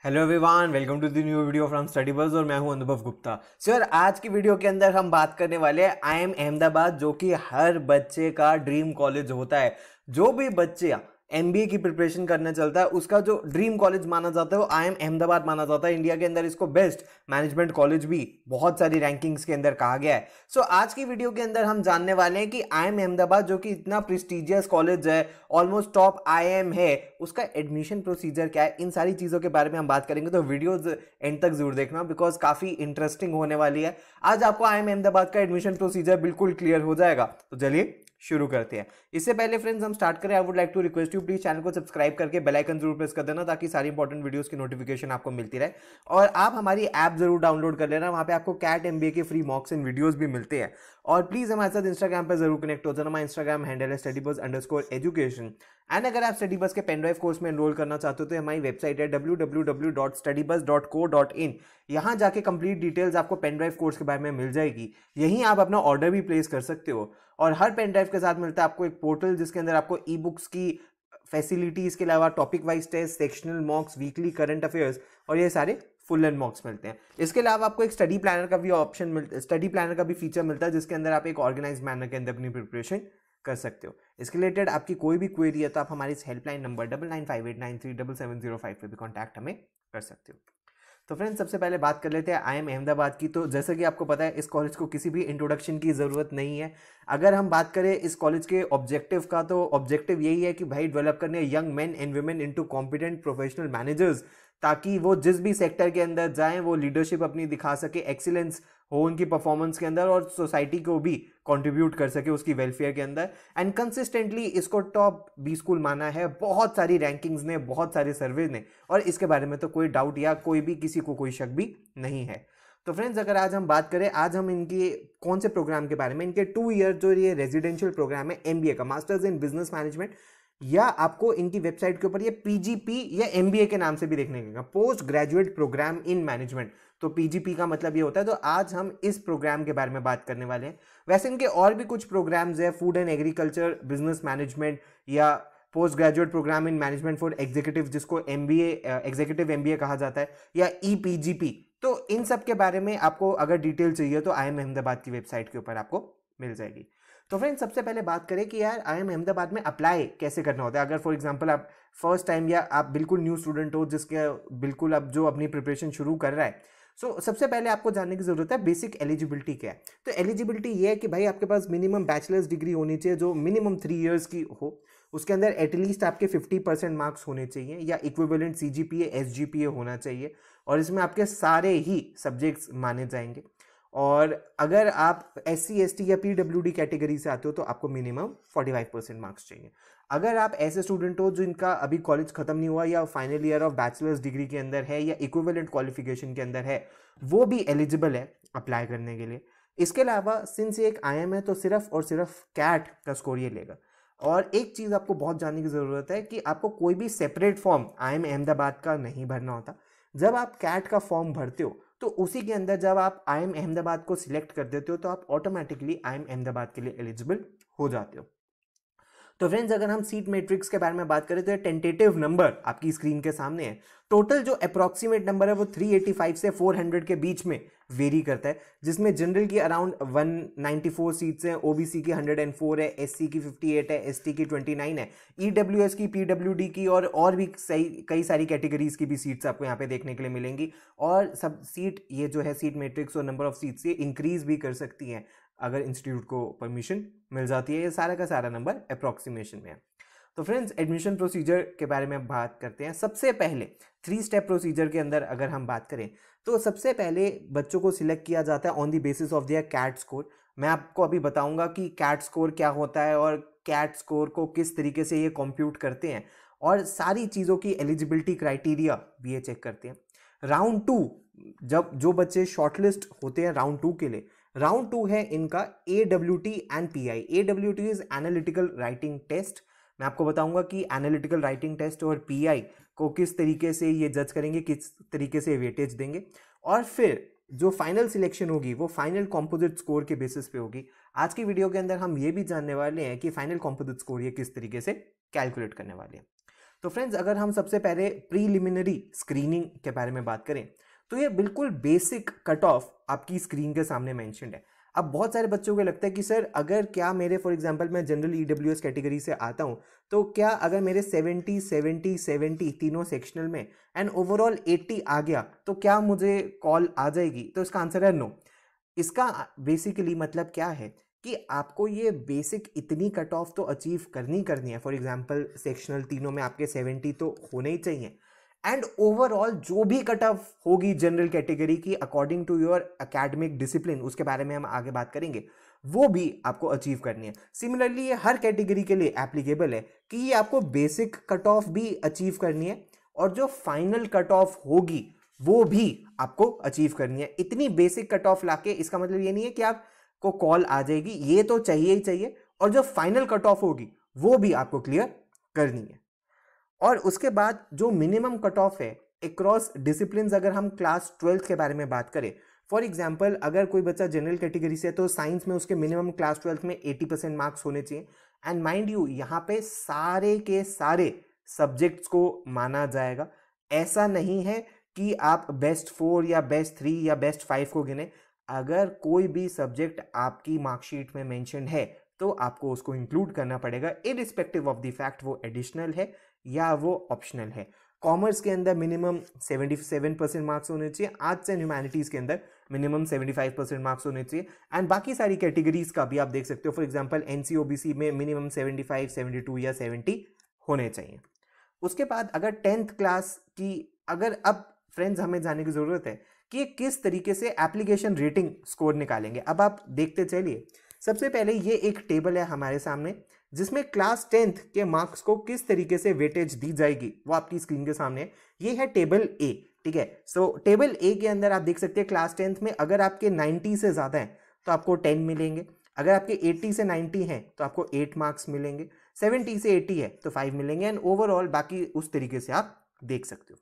Hello everyone, welcome to the new video from study buzz और मैं हूं अनुभव गुप्ता। सर, आज की वीडियो के अंदर हम बात करने वाले हैं IIM अहमदाबाद, जो कि हर बच्चे का ड्रीम कॉलेज होता है। जो भी बच्चे MBA की प्रिपरेशन करने चलता है, उसका जो ड्रीम कॉलेज माना जाता है वो IIM अहमदाबाद माना जाता है। इंडिया के अंदर इसको बेस्ट मैनेजमेंट कॉलेज भी बहुत सारी रैंकिंग्स के अंदर कहा गया है। सो आज की वीडियो के अंदर हम जानने वाले हैं कि IIM अहमदाबाद, जो कि इतना प्रेस्टिजियस कॉलेज है, ऑलमोस्ट टॉप IIM है, उसका एडमिशन प्रोसीजर क्या है। इन सारी चीज़ों के बारे में हम बात करेंगे, तो वीडियोज एंड तक जरूर देखना, बिकॉज काफ़ी इंटरेस्टिंग होने वाली है। आज आपको IIM अहमदाबाद का एडमिशन प्रोसीजर बिल्कुल क्लियर हो जाएगा। तो चलिए शुरू करते हैं। इससे पहले फ्रेंड्स हम स्टार्ट करें, I would like to request you, please channel को सब्सक्राइब करके बेल आइकन जरूर प्रेस कर देना, ताकि सारी इंपॉर्टेंट वीडियोस की नोटिफिकेशन आपको मिलती रहे। और आप हमारी ऐप जरूर डाउनलोड कर लेना, वहां पे आपको कैट MBA के फ्री मॉक्स एंड वीडियोस भी मिलते हैं। और प्लीज हमारे साथ इंस्टाग्राम पर जरूर कनेक्ट हो जाना। हमारा इंस्टाग्राम हैंडल है studybuzz_education। एंड अगर आप स्टडी बस के पेनड्राइव कोर्स में एनरोल करना चाहते हो तो हमारी वेबसाइट है www.studybuzz.co.in। यहाँ जाके कंप्लीट डिटेल्स आपको पेनड्राइव कोर्स के बारे में मिल जाएगी। यहीं आप अपना ऑर्डर भी प्लेस कर सकते हो। और हर पेनड्राइव के साथ मिलता है आपको एक पोर्टल, जिसके अंदर आपको ई बुक्स की फैसिलिटी, इसके अलावा topic wise test, sectional mocks, weekly current affairs और ये सारे फुल एंड मॉक्स मिलते हैं। इसके अलावा आपको एक स्टडी प्लानर का भी ऑप्शन मिलता, स्टडी प्लानर का भी फीचर मिलता है, जिसके अंदर आप एक ऑर्गेनाइज मैनर के अंदर अपनी प्रिपरेशन कर सकते हो। इसके रिलेटेड आपकी कोई भी क्वेरी है तो आप हमारे इस हेल्पलाइन नंबर 9958937705 पे भी कॉन्टैक्ट हमें कर सकते हो। तो फ्रेंड्स, सबसे पहले बात कर लेते हैं IIM अहमदाबाद की। तो जैसे कि आपको पता है, इस कॉलेज को किसी भी इंट्रोडक्शन की ज़रूरत नहीं है। अगर हम बात करें इस कॉलेज के ऑब्जेक्टिव का, तो ऑब्जेक्टिव यही है कि भाई डेवलप करने young main and women into competent professional managers, ताकि वो जिस भी सेक्टर के अंदर जाएं वो लीडरशिप अपनी दिखा सके, एक्सीलेंस हो उनकी परफॉर्मेंस के अंदर, और सोसाइटी को भी कंट्रीब्यूट कर सके उसकी वेलफेयर के अंदर। एंड कंसिस्टेंटली इसको टॉप 20 स्कूल माना है बहुत सारी रैंकिंग्स ने, बहुत सारे सर्वे ने, और इसके बारे में तो कोई डाउट या कोई भी किसी को कोई शक भी नहीं है। तो फ्रेंड्स, अगर आज हम बात करें, आज हम इनके कौन से प्रोग्राम के बारे में, इनके 2 ईयर जो ये रेजिडेंशियल प्रोग्राम है MBA का, मास्टर्स इन बिजनेस मैनेजमेंट, या आपको इनकी वेबसाइट के ऊपर ये PGP या MBA के नाम से भी देखने का, post graduate programme in management. तो PGP का मतलब ये होता है। तो आज हम इस प्रोग्राम के बारे में बात करने वाले हैं। वैसे इनके और भी कुछ प्रोग्राम्स है, food and agriculture business management, या post graduate programme in management for executive, जिसको MBA एग्जीक्यूटिव MBA कहा जाता है, या EPGP। तो इन सब के बारे में आपको अगर डिटेल चाहिए तो IIM अहमदाबाद की वेबसाइट के ऊपर आपको मिल जाएगी। तो फ्रेंड्स, सबसे पहले बात करें कि यार IIM अहमदाबाद में अप्लाई कैसे करना होता है। अगर फॉर एग्जांपल आप फर्स्ट टाइम या आप बिल्कुल न्यू स्टूडेंट हो, जिसके बिल्कुल अब जो अपनी प्रिपरेशन शुरू कर रहा है, सबसे पहले आपको जानने की जरूरत है बेसिक एलिजिबिलिटी क्या है। तो एलिजिबिलिटी ये है कि भाई आपके पास मिनिमम बैचलर्स डिग्री होनी चाहिए, जो मिनिमम 3 इयर्स की हो। उसके अंदर एटलीस्ट आपके 50% मार्क्स होने चाहिए, या इक्विवेलेंट CGPA SGPA होना चाहिए, और इसमें आपके सारे ही सब्जेक्ट्स माने जाएंगे। और अगर आप SC ST या PWD कैटेगरी से आते हो तो आपको मिनिमम 45% मार्क्स चाहिए। अगर आप ऐसे स्टूडेंट हो जिनका अभी कॉलेज खत्म नहीं हुआ, या final year of bachelors degree के अंदर है, या इक्विवेलेंट क्वालिफिकेशन के अंदर है, वो भी एलिजिबल है अप्लाई करने के लिए। इसके अलावा सिंस ये एक IIM है, तो सिर्फ और सिर्फ कैट का स्कोर ये लेगा। और एक चीज़ आपको बहुत जानने की ज़रूरत है कि आपको कोई भी सेपरेट फॉर्म IIM अहमदाबाद का नहीं भरना होता। जब आप कैट का फॉर्म भरते हो तो उसी के अंदर जब आप IIM अहमदाबाद को सिलेक्ट कर देते हो तो आप ऑटोमेटिकली IIM अहमदाबाद के लिए एलिजिबल हो जाते हो। तो फ्रेंड्स, अगर हम सीट मैट्रिक्स के बारे में बात करें तो ये टेंटेटिव नंबर आपकी स्क्रीन के सामने है। टोटल जो अप्रोक्सीमेट नंबर है वो 385 से 400 के बीच में वेरी करता है, जिसमें जनरल की अराउंड 194 सीट्स हैं, OBC की 104 है, SC की 58 है, ST की 29 है, EWS की, PWD की और भी कई सारी कैटेगरीज की भी सीट्स आपको यहाँ पे देखने के लिए मिलेंगी। और सब सीट ये जो है सीट मैट्रिक्स और नंबर ऑफ सीट्स ये इंक्रीज भी कर सकती हैं अगर इंस्टीट्यूट को परमिशन मिल जाती है। ये सारा का सारा नंबर अप्रॉक्सीमेशन में है। तो फ्रेंड्स, एडमिशन प्रोसीजर के बारे में बात करते हैं। सबसे पहले 3 स्टेप प्रोसीजर के अंदर अगर हम बात करें तो सबसे पहले बच्चों को सिलेक्ट किया जाता है on the basis of their CAT score. मैं आपको अभी बताऊंगा कि कैट स्कोर क्या होता है और कैट स्कोर को किस तरीके से ये कंप्यूट करते हैं, और सारी चीज़ों की एलिजिबिलिटी क्राइटेरिया भी ये चेक करते हैं। राउंड 2, जब जो बच्चे शॉर्टलिस्ट होते हैं राउंड 2 के लिए, राउंड 2 है इनका AWT and PI। AWT is analytical writing test. मैं आपको बताऊंगा कि एनालिटिकल राइटिंग टेस्ट और PI को किस तरीके से ये जज करेंगे, किस तरीके से वेटेज देंगे, और फिर जो फाइनल सिलेक्शन होगी वो फाइनल कॉम्पोजिट स्कोर के बेसिस पे होगी। आज की वीडियो के अंदर हम ये भी जानने वाले हैं कि फाइनल कॉम्पोजिट स्कोर ये किस तरीके से कैलकुलेट करने वाले हैं। तो फ्रेंड्स, अगर हम सबसे पहले प्रीलिमिनरी स्क्रीनिंग के बारे में बात करें तो ये बिल्कुल बेसिक कट ऑफ आपकी स्क्रीन के सामने मेंशन्ड है। अब बहुत सारे बच्चों को लगता है कि सर अगर क्या मेरे फॉर एग्जांपल मैं जनरल ईडब्ल्यूएस कैटेगरी से आता हूं, तो क्या अगर मेरे 70 70 70 तीनों सेक्शनल में एंड ओवरऑल 80 आ गया तो क्या मुझे कॉल आ जाएगी? तो इसका आंसर है नो। इसका बेसिकली मतलब क्या है कि आपको ये बेसिक इतनी कट ऑफ तो अचीव करनी है। फॉर एग्जांपल सेक्शनल तीनों में आपके 70 तो होने ही चाहिए, एंड ओवरऑल जो भी कट ऑफ होगी जनरल कैटेगरी की according to your academic discipline, उसके बारे में हम आगे बात करेंगे, वो भी आपको अचीव करनी है। सिमिलरली ये हर कैटेगरी के लिए एप्लीकेबल है कि ये आपको बेसिक कट ऑफ भी अचीव करनी है और जो फाइनल कट ऑफ होगी वो भी आपको अचीव करनी है। इतनी बेसिक कट ऑफ लाके इसका मतलब ये नहीं है कि आपको कॉल आ जाएगी, ये तो चाहिए ही चाहिए, और जो फाइनल कट ऑफ होगी वो भी आपको क्लियर करनी है। और उसके बाद जो मिनिमम कट ऑफ है अक्रॉस डिसिप्लिन, अगर हम क्लास 12 के बारे में बात करें, फॉर एग्जांपल अगर कोई बच्चा जनरल कैटेगरी से है तो साइंस में उसके मिनिमम क्लास 12 में 80% मार्क्स होने चाहिए। एंड माइंड यू, यहाँ पे सारे के सारे सब्जेक्ट्स को माना जाएगा। ऐसा नहीं है कि आप बेस्ट 4 या बेस्ट 3 या बेस्ट 5 को गिने। अगर कोई भी सब्जेक्ट आपकी मार्कशीट में मेंशन है तो आपको उसको इंक्लूड करना पड़ेगा, इररिस्पेक्टिव ऑफ द फैक्ट वो एडिशनल है या वो ऑप्शनल है। कॉमर्स के अंदर मिनिमम 77% मार्क्स होने चाहिए, आर्ट्स एंड ह्यूमैनिटीज के अंदर मिनिमम 75% मार्क्स होने चाहिए, एंड बाकी सारी कैटेगरीज का भी आप देख सकते हो। फॉर एग्जांपल एनसीओबीसी में मिनिमम 75, 72 या 70 होने चाहिए। उसके बाद अगर 10th क्लास की, अगर अब फ्रेंड्स हमें जानने की जरूरत है कि किस तरीके से एप्लीकेशन रेटिंग स्कोर निकालेंगे। अब आप देखते चलिए, सबसे पहले ये एक टेबल है हमारे सामने जिसमें क्लास 10th के मार्क्स को किस तरीके से वेटेज दी जाएगी वो आपकी स्क्रीन के सामने है। ये है टेबल ए, ठीक है। सो टेबल ए के अंदर आप देख सकते हैं क्लास 10th में अगर आपके 90 से ज्यादा है तो आपको 10 मिलेंगे, अगर आपके 80 से 90 हैं तो आपको 8 मार्क्स मिलेंगे, 70 से 80 है तो 5 मिलेंगे, एंड ओवरऑल बाकी उस तरीके से आप देख सकते हो।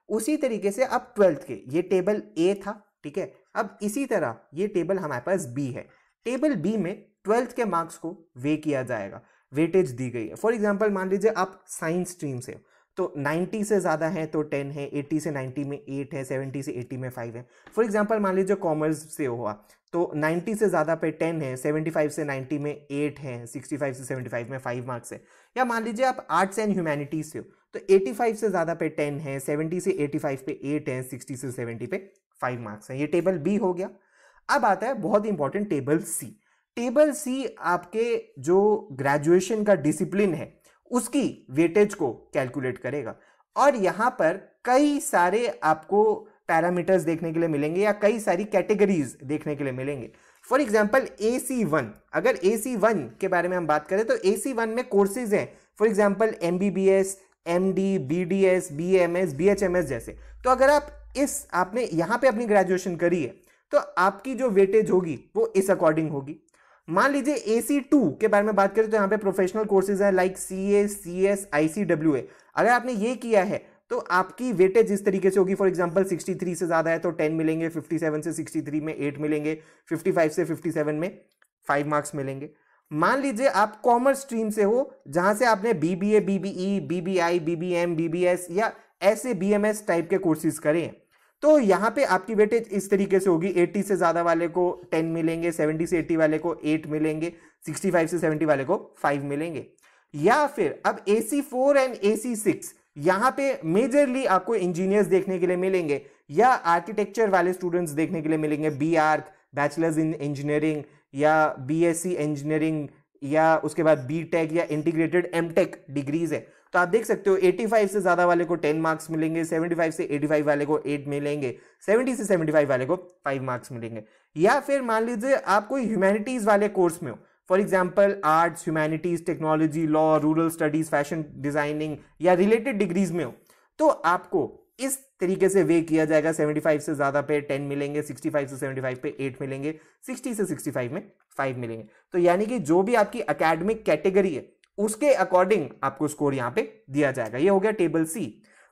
उसी तरीके से अब 12th के, ये टेबल ए था, ठीक है। अब इसी तरह ये टेबल हमारे पास बी है। टेबल बी में 12th के मार्क्स को वे किया जाएगा, वेटेज दी गई है। फॉर एग्जांपल मान लीजिए आप साइंस स्ट्रीम से हो तो 90 से ज़्यादा है तो 10 है, 80 से 90 में 8 है, 70 से 80 में 5 है। फॉर एग्जांपल मान लीजिए कॉमर्स से हुआ तो 90 से ज़्यादा पे 10 है, 75 से 90 में 8 है, 65 से 75 में 5 मार्क्स है। या मान लीजिए आप आर्ट्स एंड ह्यूमैनिटीज से हो तो 85 से ज़्यादा पे 10 है, 70 से 85 पे 8 है, 60 से 70 पे 5 मार्क्स है। ये टेबल बी हो गया। अब आता है बहुत इंपॉर्टेंट टेबल सी। टेबल सी आपके जो ग्रेजुएशन का डिसिप्लिन है उसकी वेटेज को कैलकुलेट करेगा, और यहां पर कई सारे आपको पैरामीटर्स देखने के लिए मिलेंगे या कई सारी कैटेगरीज देखने के लिए मिलेंगे। फॉर एग्जांपल AC1, अगर AC1 के बारे में हम बात करें तो AC1 में कोर्सेज हैं, for example MBBS, MD, BDS, BAMS, BHMS जैसे। तो अगर आप आपने यहां पे अपनी ग्रेजुएशन करी है तो आपकी जो वेटेज होगी वो इस अकॉर्डिंग होगी। मान लीजिए AC2 के बारे में बात करें तो यहाँ पे प्रोफेशनल कोर्सेज है लाइक CA, CS, ICWA। अगर आपने ये किया है तो आपकी वेटेज इस तरीके से होगी। फॉर एग्जांपल 63 से ज्यादा है तो 10 मिलेंगे, 57 से 63 में 8 मिलेंगे, 55 से 57 में 5 मार्क्स मिलेंगे। मान लीजिए आप कॉमर्स स्ट्रीम से हो जहां से आपने BBA, BBE, BBI, BBM, BBS या ऐसे BMS टाइप के कोर्सेज करे हैं तो यहां पे आपकी वेटेज इस तरीके से होगी। 80 से ज्यादा वाले को 10 मिलेंगे, 70 से 80 वाले को 8 मिलेंगे, 65 से 70 वाले को 5 मिलेंगे। या फिर अब AC4 एंड AC6 यहां पे मेजरली आपको इंजीनियर्स देखने के लिए मिलेंगे या आर्किटेक्चर वाले स्टूडेंट्स देखने के लिए मिलेंगे, BArch, बैचलर्स इन इंजीनियरिंग या BSc इंजीनियरिंग या उसके बाद BTech या इंटीग्रेटेड MTech डिग्रीज है। तो आप देख सकते हो 85 से ज्यादा वाले को 10 मार्क्स मिलेंगे, 75 से 85 वाले को 8 मिलेंगे, 70 से 75 वाले को 5 मार्क्स मिलेंगे। या फिर मान लीजिए आप कोई ह्यूमैनिटीज वाले कोर्स में हो, for example arts, humanities, technology, law, rural studies, fashion designing या रिलेटेड डिग्रीज में हो तो आपको इस तरीके से वे किया जाएगा। 75 से ज्यादा पे 10 मिलेंगे, 65 से 75 पे 8 मिलेंगे, 60 से 65 में 5 मिलेंगे। तो यानी कि जो भी आपकी एकेडमिक कैटेगरी है उसके अकॉर्डिंग आपको स्कोर यहां पे दिया जाएगा। ये हो गया टेबल सी।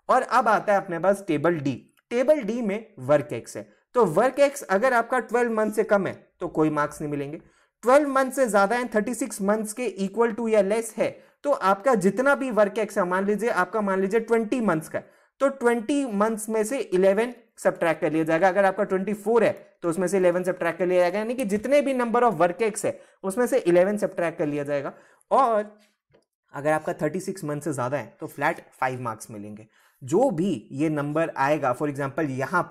और अब आता है अपने पास टेबल डी। टेबल डी में वर्क एक्स है। तो वर्क एक्स अगर आपका 12 मंथ से कम है तो कोई मार्क्स नहीं मिलेंगे, 12 मंथ से ज्यादा है, 36 मंथ्स के इक्वल टू या लेस है तो आपका जितना भी वर्क एक्स है, मान लीजिए 20 मंथ्स का है, तो 20 मंथ्स में से 11 सब्ट्रैक्ट कर लिया जाएगा। अगर आपका 24 है तो उसमें से 11 सब्ट्रैक्ट कर लिया जाएगा, यानी कि जितने भी नंबर ऑफ वर्क एक्स है उसमें से 11 सब्ट्रैक्ट कर लिया जाएगा। और अगर आपका 36 मंथ से ज्यादा है तो फ्लैट 5 मार्क्स मिलेंगे। जो भी ये नंबर आएगा, फॉर एग्जांपल यहाँ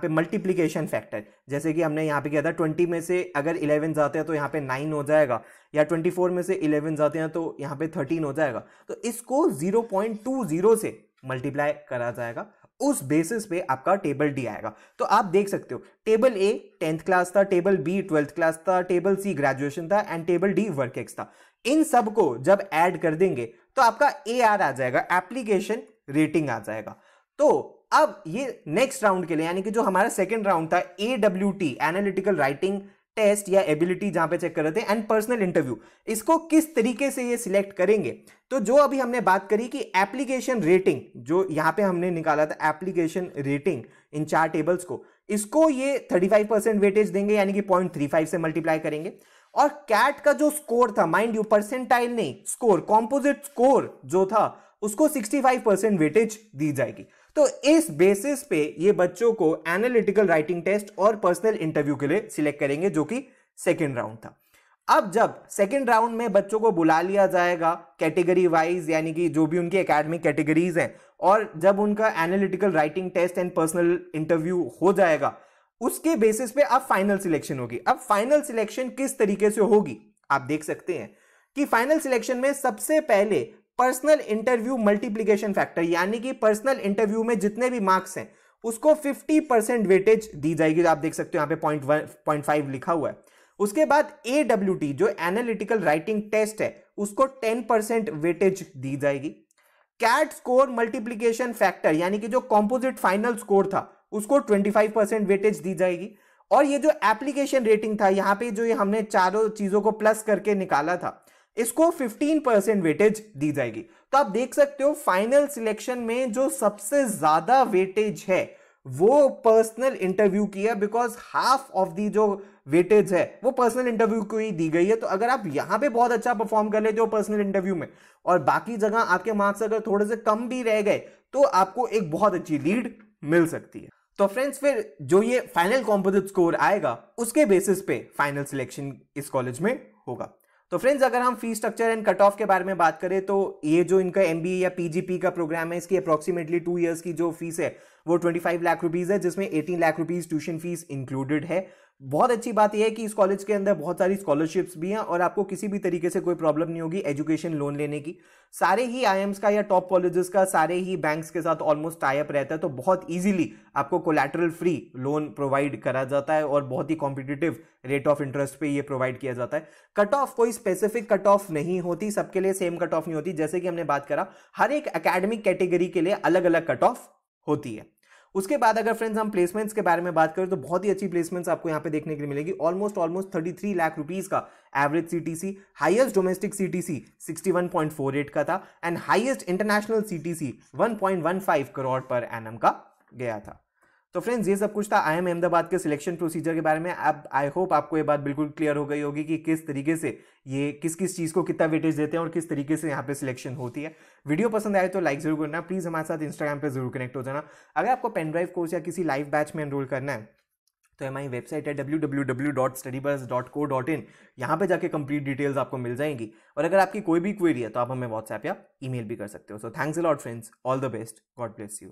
पे मल्टीप्लिकेशन फैक्टर, जैसे कि हमने यहाँ पे किया था, 20 में से अगर 11 जाते हैं तो यहाँ पे 9 हो जाएगा, या 24 में से 11 जाते हैं तो यहाँ पे 13 हो जाएगा। तो इसको 0.20 से मल्टीप्लाई करा जाएगा, उस बेसिस पे आपका टेबल डी आएगा। तो आप देख सकते हो टेबल ए 10th क्लास था, टेबल बी 12th क्लास था, टेबल सी ग्रेजुएशन था and table D work ex था। इन सब को जब ऐड कर देंगे तो आपका AR आ जाएगा, एप्लीकेशन रेटिंग आ जाएगा। तो अब ये नेक्स्ट राउंड के लिए, यानी कि जो हमारा सेकंड राउंड था, AWT एनालिटिकल राइटिंग टेस्ट या एबिलिटी जहां पे चेक कर रहे थे, एंड पर्सनल इंटरव्यू, इसको किस तरीके से ये सिलेक्ट करेंगे। तो जो अभी हमने बात करी कि एप्लीकेशन रेटिंग, जो यहां पे हमने निकाला था एप्लीकेशन रेटिंग इन 4 टेबल्स को, इसको ये 35% वेटेज देंगे, यानी कि 0.35 से मल्टीप्लाई करेंगे। और कैट का जो स्कोर था, माइंड यू परसेंटाइल नहीं, स्कोर, कॉम्पोजिट स्कोर जो था, उसको 65% वेटेज दी जाएगी। तो इस बेसिस पे ये बच्चों को एनालिटिकल राइटिंग टेस्ट और पर्सनल इंटरव्यू के लिए सिलेक्ट करेंगे, जो कि सेकेंड राउंड था। अब जब सेकेंड राउंड में बच्चों को बुला लिया जाएगा कैटेगरी वाइज, यानी कि जो भी उनकी एकेडमिक कैटेगरीज हैं, और जब उनका analytical writing test and personal interview हो जाएगा, उसके बेसिस पे अब फाइनल सिलेक्शन होगी। अब फाइनल सिलेक्शन किस तरीके से होगी आप देख सकते हैं कि फाइनल सिलेक्शन में सबसे पहले पर्सनल इंटरव्यू मल्टीप्लिकेशन फैक्टर, यानी कि पर्सनल इंटरव्यू में जितने भी मार्क्स हैं उसको 50% वेटेज दी जाएगी। आप देख सकते हो यहाँ पे 0.5 लिखा हुआ है। उसके बाद AWT जो एनालिटिकल राइटिंग टेस्ट है, उसको 10% वेटेज दी जाएगी। कैट स्कोर मल्टीप्लिकेशन फैक्टर, यानी कि जो कॉम्पोजिट फाइनल स्कोर था, उसको 25% वेटेज दी जाएगी। और ये जो एप्लीकेशन रेटिंग था, यहाँ पे जो ये हमने चारों चीजों को प्लस करके निकाला था, इसको 15% वेटेज दी जाएगी। तो आप देख सकते हो फाइनल सिलेक्शन में जो सबसे ज्यादा वेटेज है वो पर्सनल इंटरव्यू की है, बिकॉज हाफ ऑफ दी जो वेटेज है वो पर्सनल इंटरव्यू को ही दी गई है। तो अगर आप यहां पे बहुत अच्छा परफॉर्म कर लेते हो पर्सनल इंटरव्यू में, और बाकी जगह आपके मार्क्स अगर थोड़े से कम भी रह गए, तो आपको एक बहुत अच्छी लीड मिल सकती है। तो फ्रेंड्स, फिर जो ये फाइनल कॉम्पोजिट स्कोर आएगा, उसके बेसिस पे फाइनल सिलेक्शन इस कॉलेज में होगा। तो फ्रेंड्स, अगर हम fees structure and cut off के बारे में बात करें, तो ये जो इनका MBA या PGP का प्रोग्राम है, इसकी अप्रोक्सीमेटली 2 इयर्स की जो फीस है वो 25 लाख रुपीज है, जिसमें 18 lakh rupees tuition fees included है। बहुत अच्छी बात यह है कि इस कॉलेज के अंदर बहुत सारी स्कॉलरशिप्स भी हैं और आपको किसी भी तरीके से कोई प्रॉब्लम नहीं होगी एजुकेशन लोन लेने की। सारे ही IIMs का या टॉप कॉलेजेस का सारे ही बैंक्स के साथ ऑलमोस्ट टाई अप रहता है, तो बहुत इजीली आपको कोलैटरल फ्री लोन प्रोवाइड करा जाता है और बहुत ही कॉम्पिटिटिव रेट ऑफ इंटरेस्ट पे ये प्रोवाइड किया जाता है। कट ऑफ कोई स्पेसिफिक कट ऑफ नहीं होती, सबके लिए सेम कट ऑफ नहीं होती। जैसे कि हमने बात करा, हर एक एकेडमिक कैटेगरी के लिए अलग अलग कट ऑफ होती है। उसके बाद अगर फ्रेंड्स हम प्लेसमेंट्स के बारे में बात करें, तो बहुत ही अच्छी प्लेसमेंट्स आपको यहाँ पे देखने के लिए मिलेगी। ऑलमोस्ट 33 लाख रुपीस का average CTC, highest domestic CTC 61.48 का था, and highest international CTC 1.15 crore per annum का गया था। तो फ्रेंड्स, ये सब कुछ था IIM अहमदाबाद के सिलेक्शन प्रोसीजर के बारे में। अब आई होप आपको ये बात बिल्कुल क्लियर हो गई होगी कि किस तरीके से ये किस किस चीज़ को कितना वेटेज देते हैं और किस तरीके से यहाँ पे सिलेक्शन होती है। वीडियो पसंद आए तो लाइक जरूर करना, प्लीज़ हमारे साथ इंस्टाग्राम पे जरूर कनेक्ट हो जाना। अगर आपको पेन ड्राइव कोर्स या किसी लाइव बैच में एनरोल करना है तो हमारी वेबसाइट है www.studybuzz.co.in, यहाँ पे जाके कंप्लीट डिटेल्स आपको मिल जाएंगी। और अगर आपकी कोई भी क्वेरी है तो आप हमें व्हाट्सएप या ईमेल भी कर सकते हो। So thanks a lot friends, all the best, God bless you.